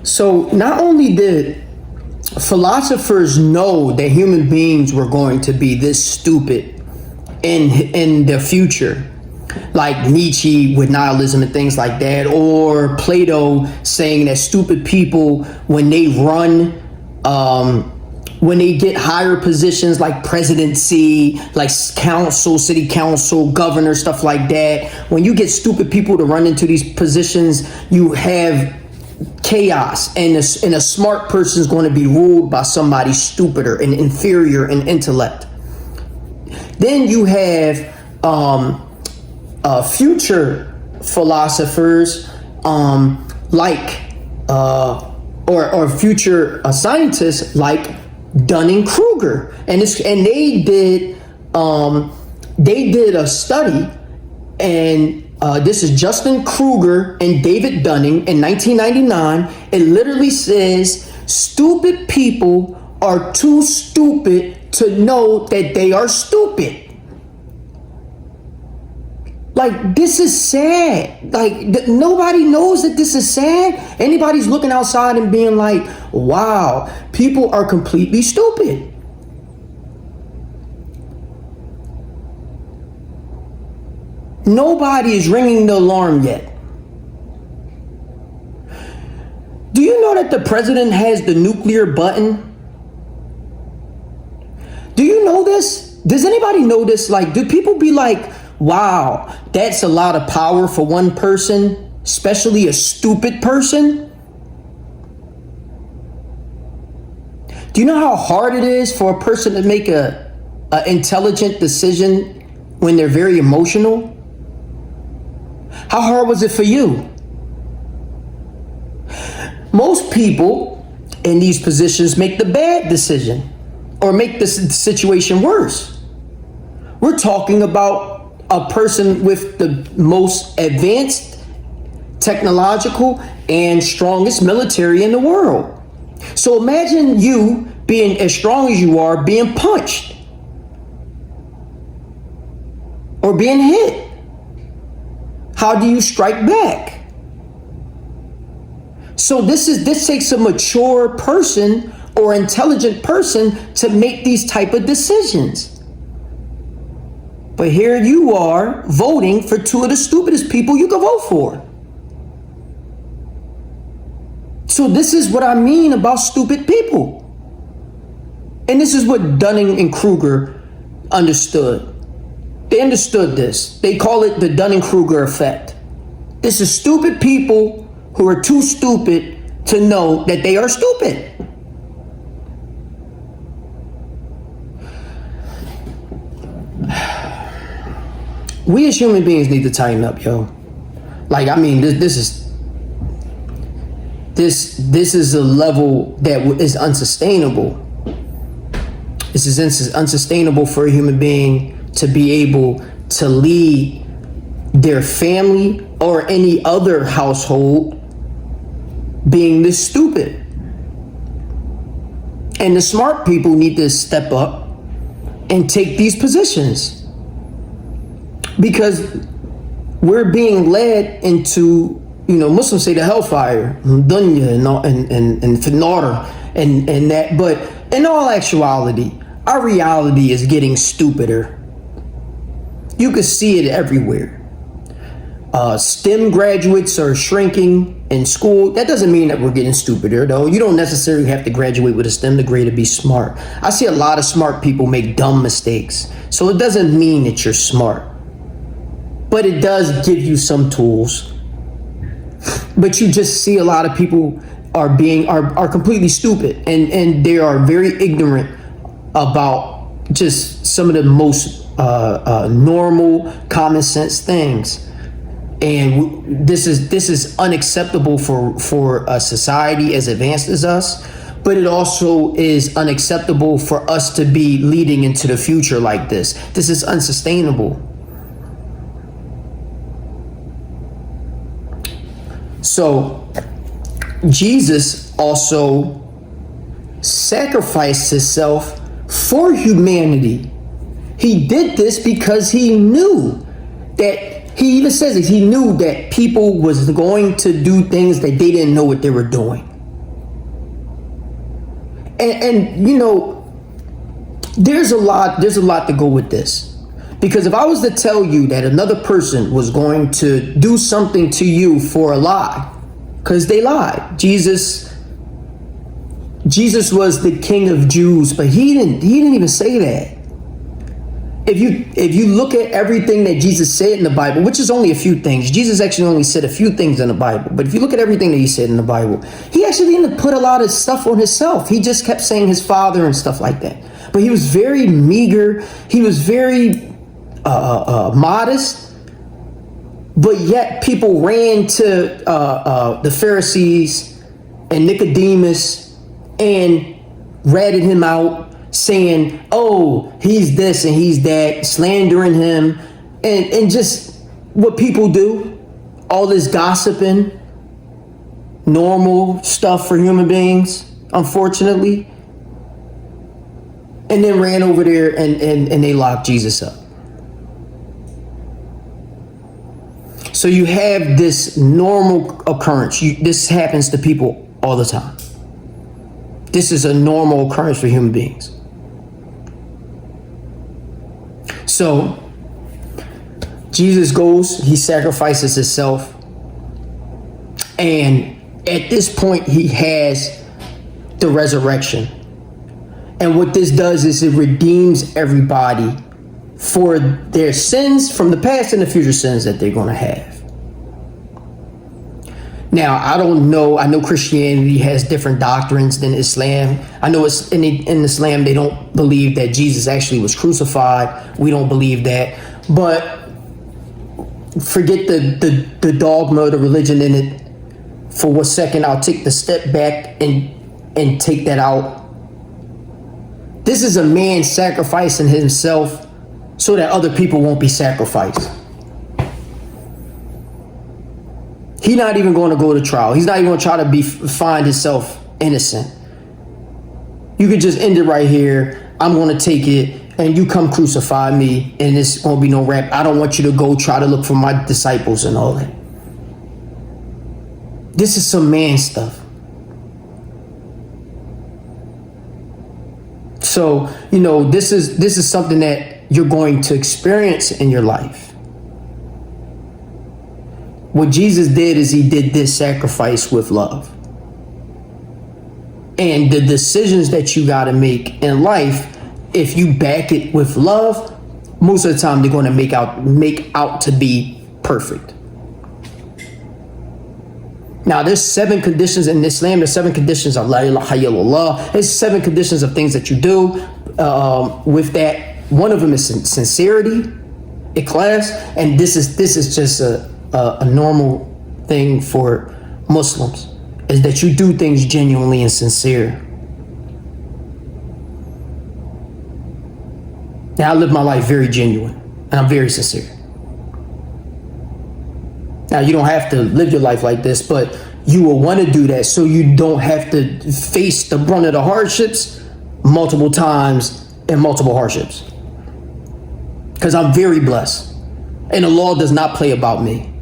So not only did philosophers know that human beings were going to be this stupid in the future, like Nietzsche with nihilism and things like that, or Plato saying that stupid people, when they run, when they get higher positions like presidency, like council, city council, governor, stuff like that, when you get stupid people to run into these positions, you have chaos, and a smart person is going to be ruled by somebody stupider and inferior in intellect. Then you have future philosophers, like or future scientists like Dunning-Kruger, and they did a study, and this is Justin Kruger and David Dunning in 1999. It literally says stupid people are too stupid to know that they are stupid. Like, this is sad. Like, nobody knows that this is sad. Anybody's looking outside and being like, wow, people are completely stupid. Nobody is ringing the alarm yet. Do you know that the president has the nuclear button? Do you know this? Does anybody know this? Like, do people be like, wow, that's a lot of power for one person, especially a stupid person? Do you know how hard it is for a person to make a intelligent decision when they're very emotional? How hard was it for you? Most people in these positions make the bad decision or make the situation worse. We're talking about a person with the most advanced technological and strongest military in the world. So imagine you being as strong as you are, being punched or being hit. How do you strike back? So this takes a mature person or intelligent person to make these type of decisions. But here you are voting for two of the stupidest people you could vote for. So this is what I mean about stupid people. And this is what Dunning and Kruger understood. They understood this. They call it the Dunning-Kruger effect. This is stupid people who are too stupid to know that they are stupid. We as human beings need to tighten up, yo. Like, I mean, this is a level that is unsustainable. This is unsustainable for a human being to be able to lead their family or any other household being this stupid. And the smart people need to step up and take these positions, because we're being led into, Muslims say the hellfire, dunya and finnar and that, but in all actuality, our reality is getting stupider. You can see it everywhere. STEM graduates are shrinking in school. That doesn't mean that we're getting stupider, though. You don't necessarily have to graduate with a STEM degree to be smart. I see a lot of smart people make dumb mistakes. So it doesn't mean that you're smart. But it does give you some tools. But you just see a lot of people are completely stupid, and they are very ignorant about just some of the most normal common sense things. And this is unacceptable for a society as advanced as us, but it also is unacceptable for us to be leading into the future like this. This is unsustainable. So Jesus also sacrificed himself for humanity. He did this because he knew that, he even says it, he knew that people was going to do things that they didn't know what they were doing. And you know, there's a lot to go with this. Because if I was to tell you that another person was going to do something to you for a lie, because they lied. Jesus was the King of Jews, but he didn't even say that. If you look at everything that Jesus said in the Bible, which is only a few things, Jesus actually only said a few things in the Bible. But if you look at everything that he said in the Bible, he actually didn't put a lot of stuff on himself. He just kept saying his Father and stuff like that. But he was very meager. He was very modest. But yet people ran to the Pharisees and Nicodemus and ratted him out, saying, oh, he's this and he's that, slandering him, and just what people do, all this gossiping, normal stuff for human beings, unfortunately, and then ran over there and they locked Jesus up. So you have this normal occurrence. This happens to people all the time. This is a normal occurrence for human beings. So Jesus goes, he sacrifices himself, and at this point he has the resurrection. And what this does is it redeems everybody for their sins from the past and the future sins that they're going to have. Now, I don't know. I know Christianity has different doctrines than Islam. I know it's in Islam, they don't believe that Jesus actually was crucified. We don't believe that. But forget the dogma, the religion in it. For 1 second, I'll take the step back and take that out. This is a man sacrificing himself so that other people won't be sacrificed. He's not even going to go to trial. He's not even going to try to find himself innocent. You could just end it right here. I'm going to take it, and you come crucify me, and it's going to be no rap. I don't want you to go try to look for my disciples and all that. This is some man stuff. So, you know, this is something that you're going to experience in your life. What Jesus did is he did this sacrifice with love. And the decisions that you got to make in life, if you back it with love, most of the time they're going to make out to be perfect. Now, there's 7 conditions in Islam. There's 7 conditions of la ilaha illallah. There's 7 conditions of things that you do. With that, one of them is sincerity, ikhlas, and this is just a normal thing for Muslims, is that you do things genuinely and sincere. Now, I live my life very genuine, and I'm very sincere. Now, you don't have to live your life like this, but you will want to do that so you don't have to face the brunt of the hardships multiple times and multiple hardships. Because I'm very blessed, and the law does not play about me.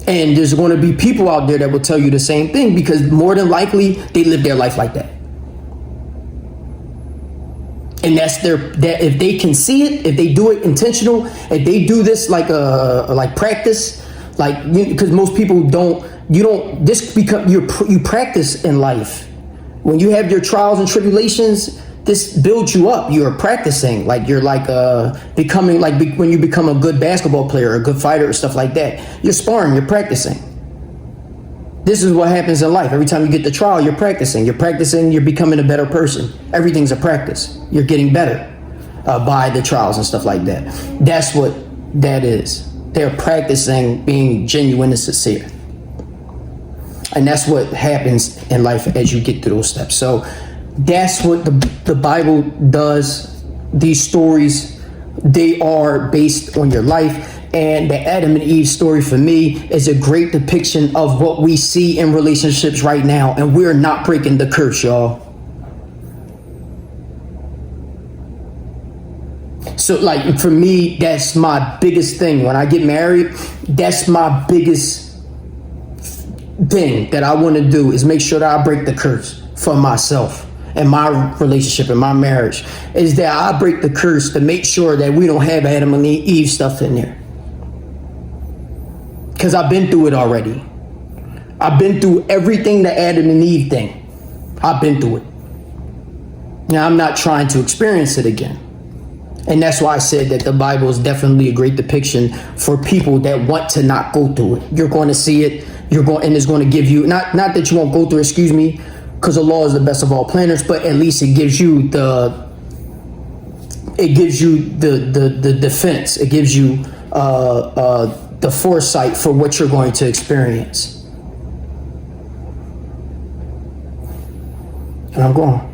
And there's going to be people out there that will tell you the same thing, because more than likely they live their life like that. And that's that if they can see it, if they do it intentional, if they do this like practice, because most people you practice in life. When you have your trials and tribulations, this builds you up. You're practicing, you're becoming when you become a good basketball player, a good fighter, or stuff like that. You're sparring, you're practicing. This is what happens in life. Every time you get the trial, you're practicing. You're becoming a better person. Everything's a practice. You're getting better by the trials and stuff like that. That's what that is. They're practicing being genuine and sincere. And that's what happens in life as you get through those steps. So that's what the Bible does. These stories, they are based on your life. And the Adam and Eve story for me is a great depiction of what we see in relationships right now. And we're not breaking the curse, y'all. So for me, that's my biggest thing. When I get married, that's my biggest thing that I want to do is make sure that I break the curse for myself and my relationship and my marriage, is that I break the curse to make sure that we don't have Adam and Eve stuff in there. Because I've been through it already. I've been through everything the Adam and Eve thing. I've been through it. Now, I'm not trying to experience it again. And that's why I said that the Bible is definitely a great depiction for people that want to not go through it. You're going to see it. And it's going to give you, not that you won't go through, excuse me, because the law is the best of all planners, but at least it gives you the defense. It gives you the foresight for what you're going to experience. And I'm going.